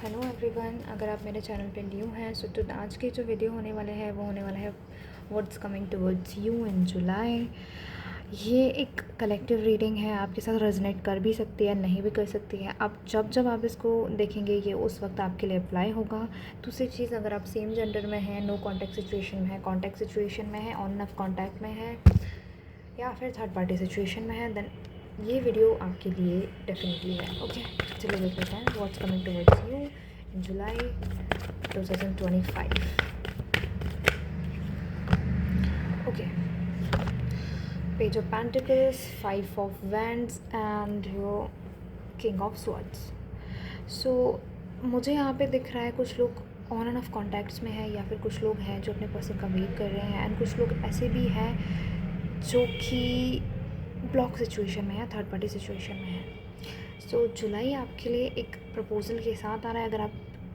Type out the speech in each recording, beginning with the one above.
Hello everyone, अगर आप मेरे चैनल पे न्यू हैं तो आज के जो वीडियो होने वाले हैं वो होने वाला है what's coming towards you in July. ये एक कलेक्टिव रीडिंग है, आपके साथ रेजोनेट कर भी सकती है, नहीं भी कर सकती है। आप जब आप इसको देखेंगे ये उस वक्त आपके लिए अप्लाई होगा। दूसरी चीज़, अगर आप सेम जेंडर में हैं, नो कॉन्टैक्ट सिचुएशन में है, कॉन्टैक्ट सिचुएशन में है, ऑन ऑफ कॉन्टैक्ट में है या फिर थर्ड पार्टी सिचुएशन में है, देन ये वीडियो आपके लिए डेफिनेटली है। ओके, चलिए देख लेते हैं what's coming towards you in July 2025। Okay, page of pentacles, 5 of wands and your king of swords. So मुझे यहाँ पे दिख रहा है कुछ लोग ऑन एंड ऑफ कॉन्टैक्ट्स में है, या फिर कुछ लोग हैं जो अपने पर्सन का वेट कर रहे हैं, एंड कुछ लोग ऐसे भी हैं जो कि ब्लॉक सिचुएशन में है, थर्ड पार्टी सिचुएशन में है। सो जुलाई आपके लिए एक प्रपोजल के साथ आ रहा है। अगर आप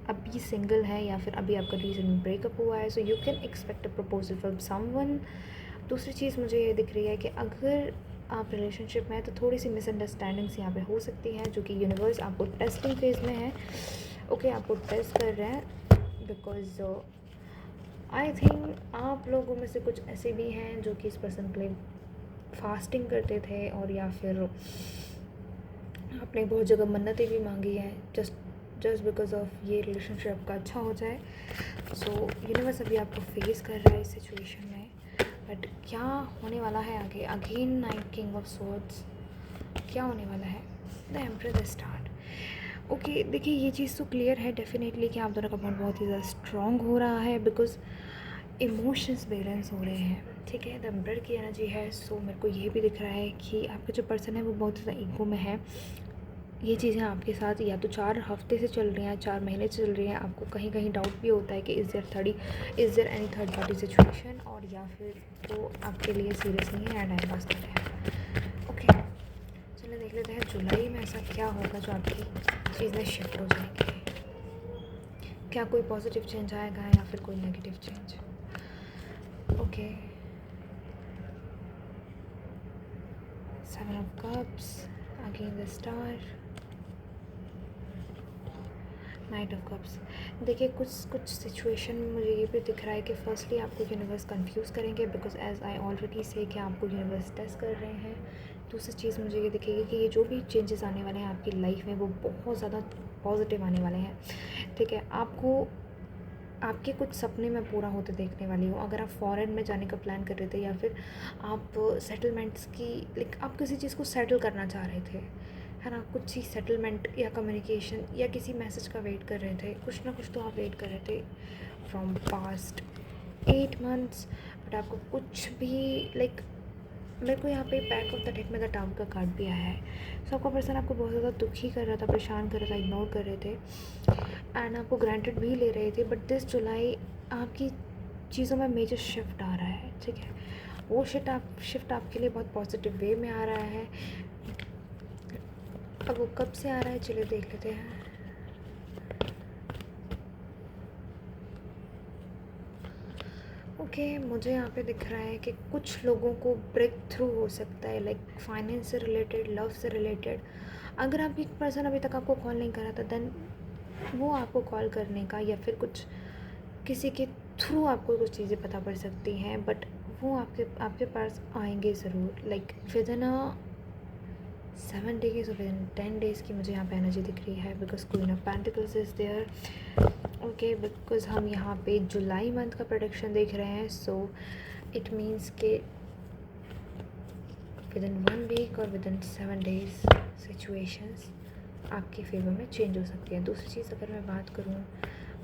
अभी सिंगल है या फिर अभी आपका रीजन ब्रेकअप हुआ है, so you can expect a proposal from someone. दूसरी चीज़ मुझे ये दिख रही है कि अगर आप रिलेशनशिप में हैं तो थोड़ी सी मिसअंडरस्टैंडिंग्स यहाँ पे हो सकती हैं, जो कि यूनिवर्स आपको टेस्टिंग फेज में है। ओके, आपको टेस्ट कर रहे हैं बिकॉज आई थिंक आप लोगों में से कुछ ऐसे भी हैं जो कि इस पर्सन के लिए फास्टिंग करते थे, और या फिर आपने बहुत जगह मन्नतें भी मांगी हैं जस्ट बिकॉज ऑफ ये रिलेशनशिप आपका अच्छा हो जाए। सो यूनिवर्स अभी आपको फेस कर रहा है इस सिचुएशन में, बट क्या होने वाला है आगे? Again night king of swords, क्या होने वाला है? The emperor the start. Okay, देखिए ये चीज़ तो क्लियर है डेफिनेटली कि आप दोनों का बॉन्ड बहुत ही ज़्यादा स्ट्रॉन्ग हो रहा है, बिकॉज इमोशंस बैलेंस हो रहे हैं। ठीक है, द एम्परर की एनर्जी है। सो मेरे को ये भी दिख रहा है कि आपका जो पर्सन है वो बहुत ज़्यादा ईगो में है। ये चीज़ें आपके साथ या तो 4 हफ्ते से चल रही हैं, 4 महीने से चल रही हैं। आपको कहीं कहीं डाउट भी होता है कि is there any third party situation, और या फिर वो आपके लिए सीरियस नहीं है या टाइम पास कर रहे हैं। ओके, चलिए देख लेते हैं जुलाई में ऐसा क्या होगा जो आपकी चीज़ें शिफ्ट हो जाएंगी। क्या कोई पॉजिटिव चेंज आएगा या फिर कोई negative change? Okay, 7 of cups, again the star, night of cups. देखिए कुछ सिचुएशन में मुझे ये भी दिख रहा है कि फर्स्टली आपको यूनिवर्स कंफ्यूज करेंगे, बिकॉज एज आई ऑलरेडी से कि आपको यूनिवर्स टेस्ट कर रहे हैं। दूसरी चीज़ मुझे ये दिखेगी कि ये जो भी चेंजेस आने वाले हैं आपकी लाइफ में वो बहुत ज़्यादा पॉजिटिव आने वाले हैं। ठीक है, आपको आपके कुछ सपने में पूरा होते देखने वाली हूँ। अगर आप फॉरेन में जाने का प्लान कर रहे थे, या फिर आप सेटलमेंट्स की आप किसी चीज़ को सेटल करना चाह रहे थे, है ना, कुछ चीज़ सेटलमेंट या कम्युनिकेशन या किसी मैसेज का वेट कर रहे थे, कुछ ना कुछ तो आप वेट कर रहे थे फ्रॉम पास्ट 8 मंथ्स, बट आपको कुछ भी मेरे को यहाँ पे बैक ऑफ द डेक में द टावर का कार्ड भी आया है। सो आपका पर्सन आपको बहुत ज़्यादा दुखी कर रहा था, परेशान कर रहा था, इग्नोर कर रहे थे, एंड आपको ग्रांटेड भी ले रहे थे। बट दिस जुलाई आपकी चीज़ों में मेजर शिफ्ट आ रहा है। ठीक है, वो शिफ्ट आपके लिए बहुत पॉजिटिव वे में आ रहा है। अब वो कब से आ रहा है, चलिए देख लेते हैं। ओके, मुझे यहाँ पे दिख रहा है कि कुछ लोगों को ब्रेक थ्रू हो सकता है, फाइनेंस से रिलेटेड, लव से रिलेटेड। अगर आपकी पर्सन अभी तक आपको कॉल नहीं कर रहा था, देन वो आपको कॉल करने का या फिर कुछ किसी के थ्रू आपको कुछ चीज़ें पता पड़ सकती हैं, बट वो आपके पास आएंगे ज़रूर, विद इन 7 डेज़ और विद इन 10 डेज़ की मुझे यहाँ पे एनर्जी दिख रही है, because queen of pentacles is there. Okay, because हम यहाँ पे जुलाई मंथ का प्रोडक्शन देख रहे हैं, सो इट मीन्स के विद इन 1 वीक और विद इन 7 डेज़ सिचुएशंस आपके फेवर में चेंज हो सकती है। दूसरी चीज़ अगर मैं बात करूँ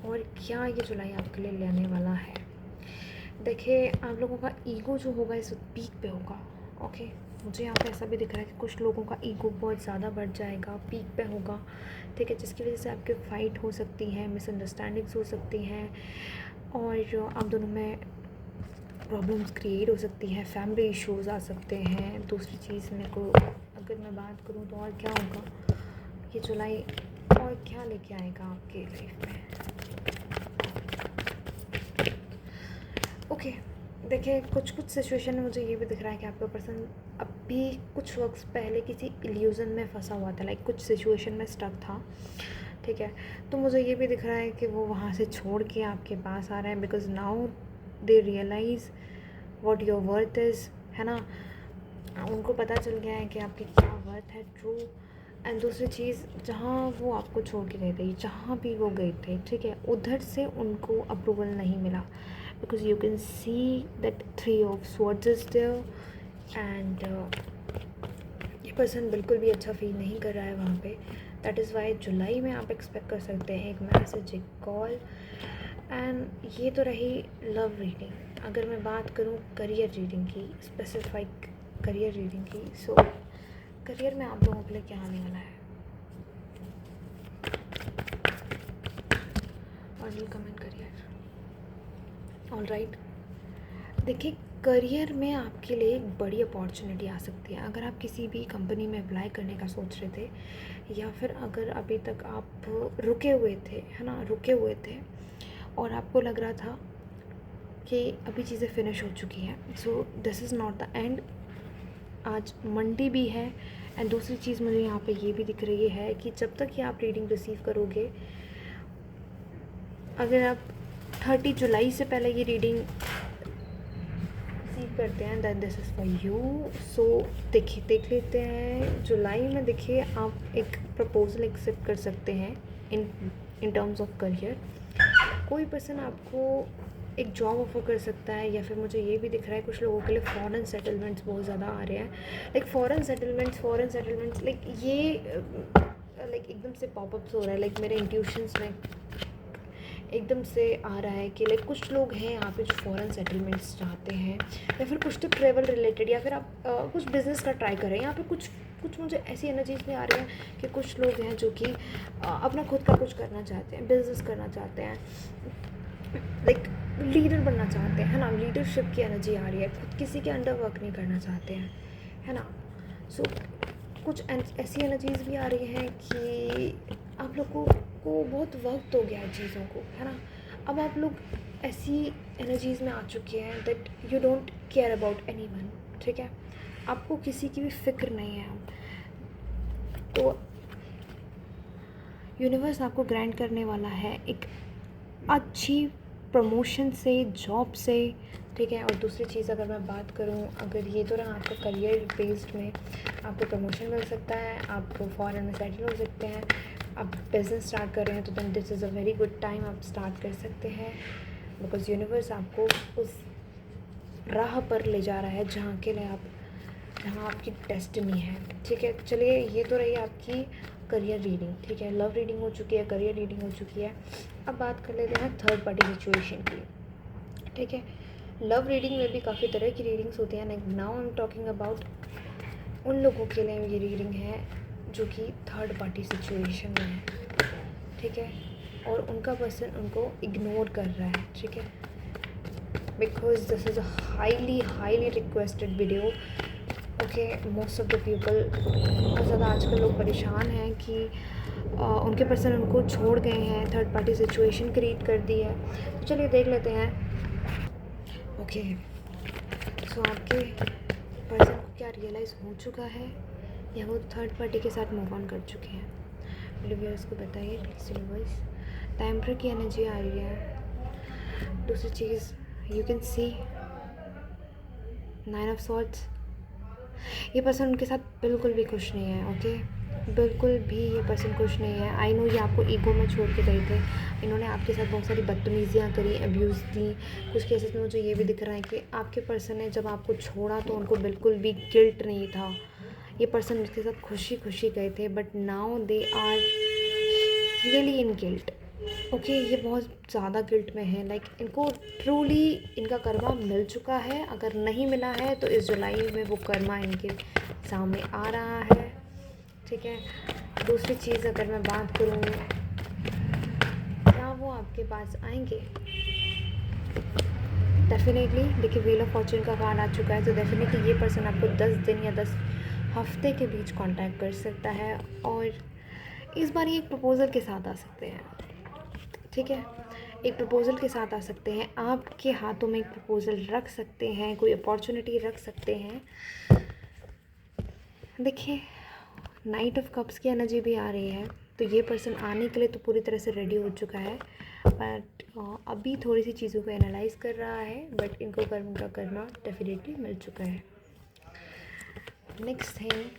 और क्या ये जुलाई आपके लिए लेने वाला है, देखिए आप लोगों का ईगो जो होगा इस पीक पे होगा। ओके, मुझे यहाँ पे ऐसा भी दिख रहा है कि कुछ लोगों का ईगो बहुत ज़्यादा बढ़ जाएगा, पीक पे होगा। ठीक है, जिसकी वजह से आपके फाइट हो सकती हैं, मिसअंडरस्टैंडिंग्स हो सकती हैं, और आप दोनों में प्रॉब्लम्स क्रिएट हो सकती हैं, फैमिली इश्यूज़ आ सकते हैं। दूसरी चीज़ मेरे को अगर मैं बात करूँ तो और क्या होगा ये जुलाई, और क्या लेके आएगा आपके लाइफ में? ओके, देखिए कुछ सिचुएशन में मुझे ये भी दिख रहा है कि आपका पर्सन अभी कुछ वक्त पहले किसी इल्यूज़न में फंसा हुआ था, कुछ सिचुएशन में स्टक था। ठीक है। तो मुझे ये भी दिख रहा है कि वो वहाँ से छोड़ के आपके पास आ रहे हैं, because now they realize what your worth is, है ना। उनको पता चल गया है कि आपकी क्या वर्थ है ट्रू। एंड दूसरी चीज़, जहाँ वो आपको छोड़ के गए थे, जहाँ भी वो गए थे, ठीक है, उधर से उनको अप्रूवल नहीं मिला, because you can see that 3 of swords is there. And ये पर्सन बिल्कुल भी अच्छा फील नहीं कर रहा है वहाँ पे। दैट इज़ वाई जुलाई में आप एक्सपेक्ट कर सकते हैं एक मैसेज, एक कॉल। एंड ये तो रही लव रीडिंग। अगर मैं बात करूँ करियर रीडिंग की, स्पेसिफिक करियर रीडिंग की, सो करियर में आप लोगों के लिए क्या आने वाला है, और will comment career. All right, देखिए करियर में आपके लिए एक बड़ी अपॉर्चुनिटी आ सकती है। अगर आप किसी भी कंपनी में अप्लाई करने का सोच रहे थे, या फिर अगर अभी तक आप रुके हुए थे, है ना, रुके हुए थे और आपको लग रहा था कि अभी चीज़ें फिनिश हो चुकी हैं, so this is not the end. आज मंडे भी है। एंड दूसरी चीज़ मुझे यहाँ पे ये भी दिख रही है कि जब तक ये आप रीडिंग रिसीव करोगे, अगर आप 30 जुलाई से पहले ये रीडिंग रिसीव करते हैं, that this is for you. So देखिए, देख लेते हैं जुलाई में। देखिए, आप एक प्रपोजल एक्सेप्ट कर सकते हैं इन टर्म्स ऑफ करियर। कोई पर्सन आपको एक जॉब ऑफ़र कर सकता है, या फिर मुझे ये भी दिख रहा है कुछ लोगों के लिए फॉरेन सेटलमेंट्स बहुत ज़्यादा आ रहे हैं। लाइक फॉरेन सेटलमेंट्स लाइक ये लाइक एकदम से पॉपअप्स हो रहा है। लाइक मेरे इंट्यूशंस में एकदम से आ रहा है कि लाइक कुछ लोग हैं यहाँ पे जो फॉरेन सेटलमेंट्स चाहते हैं, या फिर कुछ तो ट्रैवल रिलेटेड, या फिर आप कुछ बिज़नेस का ट्राई कर रहे हैं। यहाँ पे कुछ मुझे ऐसी एनर्जीज में आ रही है कि कुछ लोग हैं जो कि अपना खुद का कुछ करना चाहते हैं, बिज़नेस करना चाहते हैं, लाइक लीडर बनना चाहते हैं, है ना। लीडरशिप की एनर्जी आ रही है, खुद किसी के अंडर वर्क नहीं करना चाहते हैं, है ना। सो कुछ ऐसी एनर्जीज भी आ रही हैं कि आप लोगों को बहुत वक्त हो गया है चीज़ों को, है ना। अब आप लोग ऐसी एनर्जीज में आ चुके हैं that you don't care about anyone, ठीक है। आपको किसी की भी फिक्र नहीं है अब। तो यूनिवर्स आपको ग्रांट करने वाला है एक अच्छी प्रमोशन से, जॉब से, ठीक है। और दूसरी चीज़ अगर मैं बात करूँ, अगर ये तो रहा आपका करियर बेस्ड में, आपको प्रमोशन मिल सकता है, आप फॉरेन में सेटल हो सकते हैं, आप बिज़नेस स्टार्ट कर रहे हैं, तो then this is a very good time, आप स्टार्ट कर सकते हैं, बिकॉज यूनिवर्स आपको उस राह पर ले जा रहा है जहाँ आपकी डेस्टिनी है, ठीक है। चलिए, ये तो रही आपकी करियर रीडिंग, ठीक है। लव रीडिंग हो चुकी है, करियर रीडिंग हो चुकी है। अब बात कर लेते हैं थर्ड पार्टी सिचुएशन की, ठीक है। लव रीडिंग में भी काफ़ी तरह की रीडिंग्स होती हैं। Now I am talking about उन लोगों के लिए ये रीडिंग है जो कि थर्ड पार्टी सिचुएशन में है, ठीक है, और उनका पर्सन उनको इग्नोर कर रहा है, ठीक है, because this is a highly requested video. Okay, most of the people, बहुत ज़्यादा आजकल लोग परेशान हैं कि उनके पर्सन उनको छोड़ गए हैं, थर्ड पार्टी सिचुएशन क्रिएट कर दी है। तो चलिए देख लेते हैं। ओके, सो आपके पर्सन को क्या रियलाइज़ हो चुका है, या वो थर्ड पार्टी के साथ मूव ऑन कर चुके हैं? मेरे व्यूअर्स को बताइए प्लीज़। यूनिवर्स, टाइमर की एनर्जी आ रही है। दूसरी चीज़, you can see 9 of swords. ये पर्सन उनके साथ बिल्कुल भी खुश नहीं है, ओके, बिल्कुल भी ये पर्सन खुश नहीं है। आई नो ये आपको ईगो में छोड़ के गए थे, इन्होंने आपके साथ बहुत सारी बदतमीज़ियाँ करी, अब्यूज़ दी। कुछ केसेस में मुझे ये भी दिख रहा है कि आपके पर्सन ने जब आपको छोड़ा तो उनको बिल्कुल भी गिल्ट नहीं था। ये पर्सन उसके साथ खुशी खुशी गए थे, but now they are really in guilt, okay. ये बहुत ज़्यादा गिल्ट में है। लाइक इनको ट्रूली इनका कर्मा मिल चुका है, अगर नहीं मिला है तो इस जुलाई में वो कर्मा इनके सामने आ रहा है, ठीक है। दूसरी चीज़, अगर मैं बात करूँ, क्या वो आपके पास आएंगे? डेफिनेटली, देखिए व्हील ऑफ फॉर्चून का कार्ड आ चुका है, तो डेफिनेटली ये पर्सन आपको 10 दिन या 10 हफ्ते के बीच कांटेक्ट कर सकता है, और इस बार ये एक प्रपोज़ल के साथ आ सकते हैं, ठीक है। एक प्रपोज़ल के साथ आ सकते हैं, आपके हाथों में एक प्रपोज़ल रख सकते हैं, कोई अपॉर्चुनिटी रख सकते हैं। देखिए, नाइट ऑफ कप्स की एनर्जी भी आ रही है, तो ये पर्सन आने के लिए तो पूरी तरह से रेडी हो चुका है, बट अभी थोड़ी सी चीज़ों को एनालाइज कर रहा है, बट इनको कर्म का करना डेफिनेटली मिल चुका है। नेक्स्ट थिंग,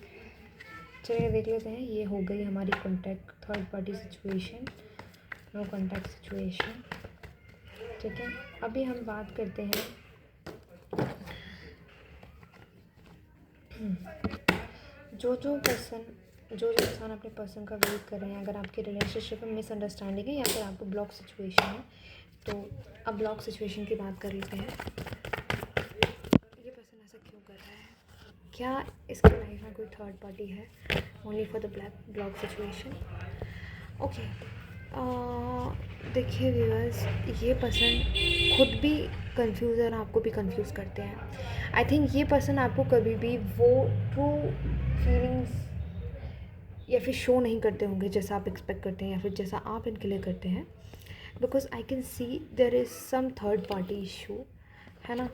चलिए देख लेते हैं। ये हो गई हमारी contact third party situation, no contact situation, ठीक है। अभी हम बात करते हैं जो इंसान अपने पर्सन का वेट कर रहे हैं, अगर आपके रिलेशनशिप में मिसअंडरस्टैंडिंग है या फिर आपको ब्लॉक सिचुएशन है, तो अब ब्लॉक सिचुएशन की बात कर लेते हैं। ये पर्सन ऐसा क्यों कर रहा है? क्या इसकी लाइफ में कोई थर्ड पार्टी है? Only for the block situation. Okay, देखिए व्यूअर्स, ये पर्सन खुद भी कंफ्यूज है और आपको भी कंफ्यूज करते हैं। आई थिंक ये पर्सन आपको कभी भी वो ट्रू फीलिंग्स या फिर शो नहीं करते होंगे जैसा आप एक्सपेक्ट करते हैं या फिर जैसा आप इनके लिए करते हैं, because I can see there is some third party issue, है ना।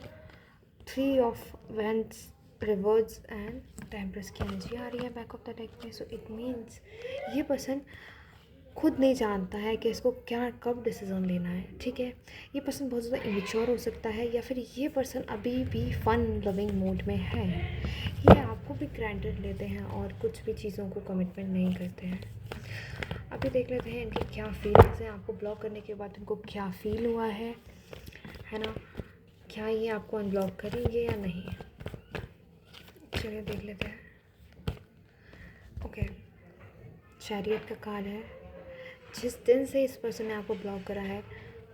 3 of wands, reverse and temperance की एनर्जी आ रही है बैक ऑफ द डेक में। सो इट मीन्स ये पर्सन खुद नहीं जानता है कि इसको क्या कब डिसीज़न लेना है, ठीक है। ये पर्सन बहुत ज़्यादा इमेच्योर हो सकता है, या फिर ये पर्सन अभी भी फ़न लविंग मोड में है। ये आपको भी ग्रांटेड लेते हैं और कुछ भी चीज़ों को कमिटमेंट नहीं करते हैं। अभी देख लेते हैं इनकी क्या फीलिंग्स हैं, आपको ब्लॉक करने के बाद इनको क्या फ़ील हुआ है ना। क्या ये आपको अनब्लॉक करेंगे या नहीं, चलिए देख लेते हैं। ओके, चैरियट का कार्ड है। जिस दिन से इस पर्सन ने आपको ब्लॉक करा है,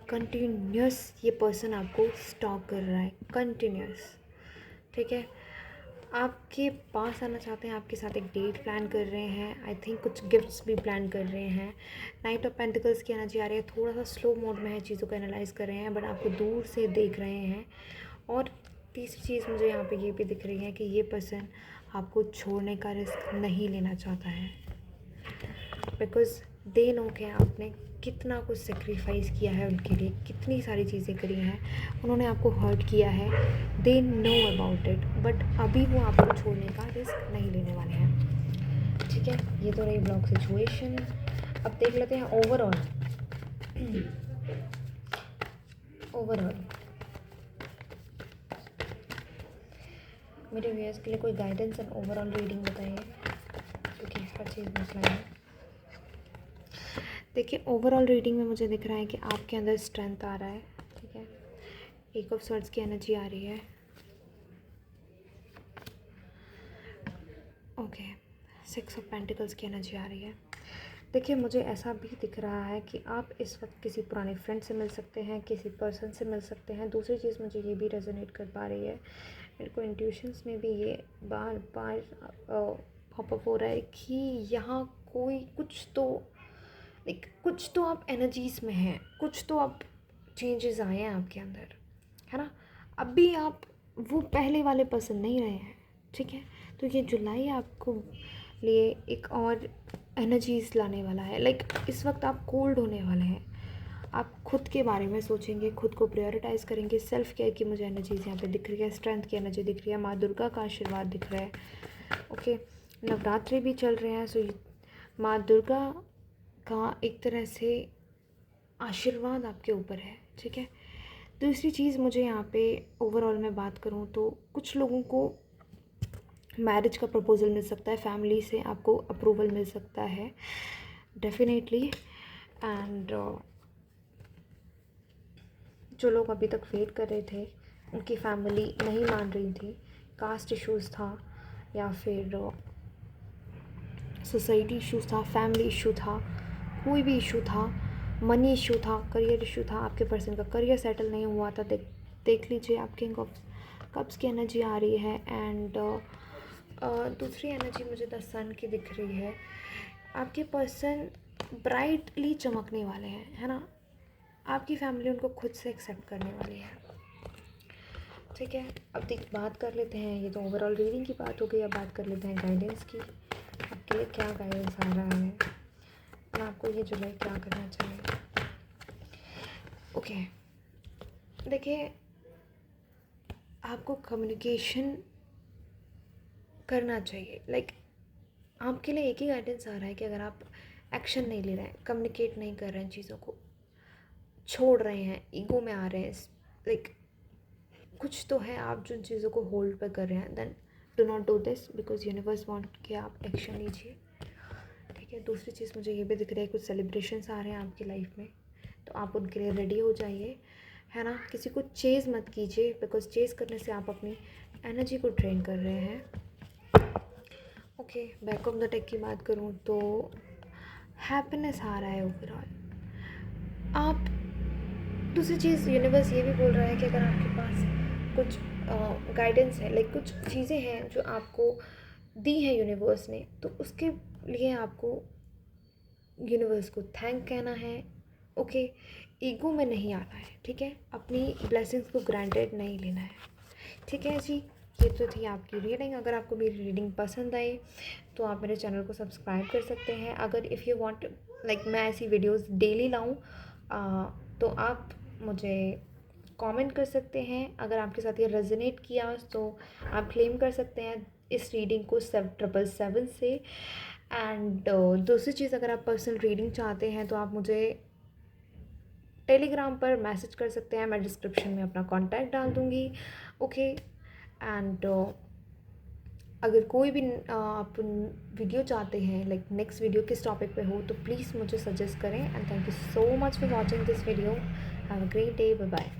कंटिन्यूस ये पर्सन आपको स्टॉक कर रहा है, कंटिन्यूस, ठीक है। आपके पास आना चाहते हैं, आपके साथ एक डेट प्लान कर रहे हैं, आई थिंक कुछ गिफ्ट्स भी प्लान कर रहे हैं। नाइट ऑफ पेंटिकल्स की एनर्जी आ रही है, थोड़ा सा स्लो मोड में है, चीज़ों को एनालाइज कर रहे हैं, बट आपको दूर से देख रहे हैं। और तीसरी चीज़ मुझे यहाँ पे ये भी दिख रही है कि ये पर्सन आपको छोड़ने का रिस्क नहीं लेना चाहता है, बिकॉज़ दे नो कि आपने कितना कुछ सेक्रीफाइस किया है उनके लिए, कितनी सारी चीज़ें करी हैं, उन्होंने आपको हर्ट किया है, they know about it, but अभी वो आपको छोड़ने का रिस्क नहीं लेने वाले हैं, ठीक है। ये तो रही ब्लॉक सिचुएशन। अब देख लेते हैं ओवरऑल मेरे व्यूअर्स के लिए कोई गाइडेंस एंड ओवरऑल रीडिंग बताइए, क्योंकि हर चीज़ मसला है। देखिए, ओवरऑल रीडिंग में मुझे दिख रहा है कि आपके अंदर स्ट्रेंथ आ रहा है, ठीक है। एक ऑफ स्वॉर्ड्स की एनर्जी आ रही है, ओके। 6 ऑफ पेंटिकल्स की एनर्जी आ रही है। देखिए, मुझे ऐसा भी दिख रहा है कि आप इस वक्त किसी पुराने फ्रेंड से मिल सकते हैं, किसी पर्सन से मिल सकते हैं। दूसरी चीज़ मुझे ये भी रेजोनेट कर पा रही है, मेरे को इंट्यूशंस में भी ये बार बार पॉपअप हो रहा है कि यहाँ कोई कुछ तो आप एनर्जीज़ में हैं, कुछ तो आप चेंजेस आए हैं आपके अंदर, है ना। अभी आप वो पहले वाले पर्सन नहीं रहे हैं, ठीक है। तो ये जुलाई आपको लिए एक और एनर्जीज़ लाने वाला है। इस वक्त आप कोल्ड होने वाले हैं, आप खुद के बारे में सोचेंगे, खुद को प्रायोरिटाइज़ करेंगे। सेल्फ केयर की मुझे एनर्जीज़ यहाँ पे दिख रही है, स्ट्रेंथ की एनर्जी दिख रही है, माँ दुर्गा का आशीर्वाद दिख रहा है, ओके। नवरात्रि भी चल रहे हैं, सो माँ दुर्गा का एक तरह से आशीर्वाद आपके ऊपर है, ठीक है। दूसरी चीज़ मुझे यहाँ पे ओवरऑल में बात करूँ तो कुछ लोगों को मैरिज का प्रपोज़ल मिल सकता है, फैमिली से आपको अप्रूवल मिल सकता है डेफिनेटली। एंड जो लोग अभी तक वेट कर रहे थे, उनकी फैमिली नहीं मान रही थी, कास्ट इश्यूज़ था या फिर सोसाइटी इश्यूज़ था, फैमिली इशू था, कोई भी इशू था, मनी इशू था, करियर इशू था, आपके पर्सन का करियर सेटल नहीं हुआ था, देख लीजिए आप किंग ऑफ कप्स की एनर्जी आ रही है। एंड दूसरी एनर्जी मुझे द सन की दिख रही है। आपके पर्सन ब्राइटली चमकने वाले हैं, है ना। आपकी फैमिली उनको खुद से एक्सेप्ट करने वाली है, ठीक है। अब बात कर लेते हैं, ये तो ओवरऑल रीडिंग की बात हो गई, अब बात कर लेते हैं गाइडेंस की। आपके लिए क्या गाइडेंस आ रहा है, मैं आपको ये जुलाई क्या करना चाहिए। ओके, देखिए, आपको कम्युनिकेशन करना चाहिए। आपके लिए एक ही गाइडेंस आ रहा है कि अगर आप एक्शन नहीं ले रहे हैं, कम्युनिकेट नहीं कर रहे हैं, चीज़ों को छोड़ रहे हैं, ईगो में आ रहे हैं, लाइक कुछ तो है आप जिन चीज़ों को होल्ड पे कर रहे हैं, then do not do this because universe want कि आप एक्शन लीजिए। ठीक है, दूसरी चीज़ मुझे ये भी दिख रही है, कुछ सेलिब्रेशंस आ रहे हैं आपकी लाइफ में, तो आप उनके लिए रेडी हो जाइए, है ना। किसी को चेज़ मत कीजिए बिकॉज चेज़ करने से आप अपनी एनर्जी को ड्रेन कर रहे हैं। Okay, back of the deck की बात करूँ तो हैप्पीनेस आ रहा है ओवरऑल। आप दूसरी चीज़ यूनिवर्स ये भी बोल रहा है कि अगर आपके पास कुछ गाइडेंस है, लाइक कुछ चीज़ें हैं जो आपको दी है यूनिवर्स ने, तो उसके लिए आपको यूनिवर्स को थैंक कहना है। ओके, ईगो में नहीं आना है, ठीक है, अपनी ब्लेसिंग्स को ग्रांटेड नहीं लेना है। ठीक है जी, ये तो थी आपकी रीडिंग। अगर आपको मेरी रीडिंग पसंद आई तो आप मेरे चैनल को सब्सक्राइब कर सकते हैं। अगर इफ़ यू वांट लाइक मैं ऐसी वीडियोस डेली लाऊं तो आप मुझे कमेंट कर सकते हैं। अगर आपके साथ ये रेजोनेट किया तो आप क्लेम कर सकते हैं इस रीडिंग को 777 से। एंड दूसरी चीज़, अगर आप पर्सनल रीडिंग चाहते हैं तो आप मुझे टेलीग्राम पर मैसेज कर सकते हैं, मैं डिस्क्रिप्शन में अपना कॉन्टैक्ट डाल दूँगी। ओके, एंड अगर कोई भी आप वीडियो चाहते हैं, लाइक नेक्स्ट वीडियो किस टॉपिक पे हो, तो प्लीज़ मुझे सजेस्ट करें। And thank you so much for watching this video. Have a great day, bye bye.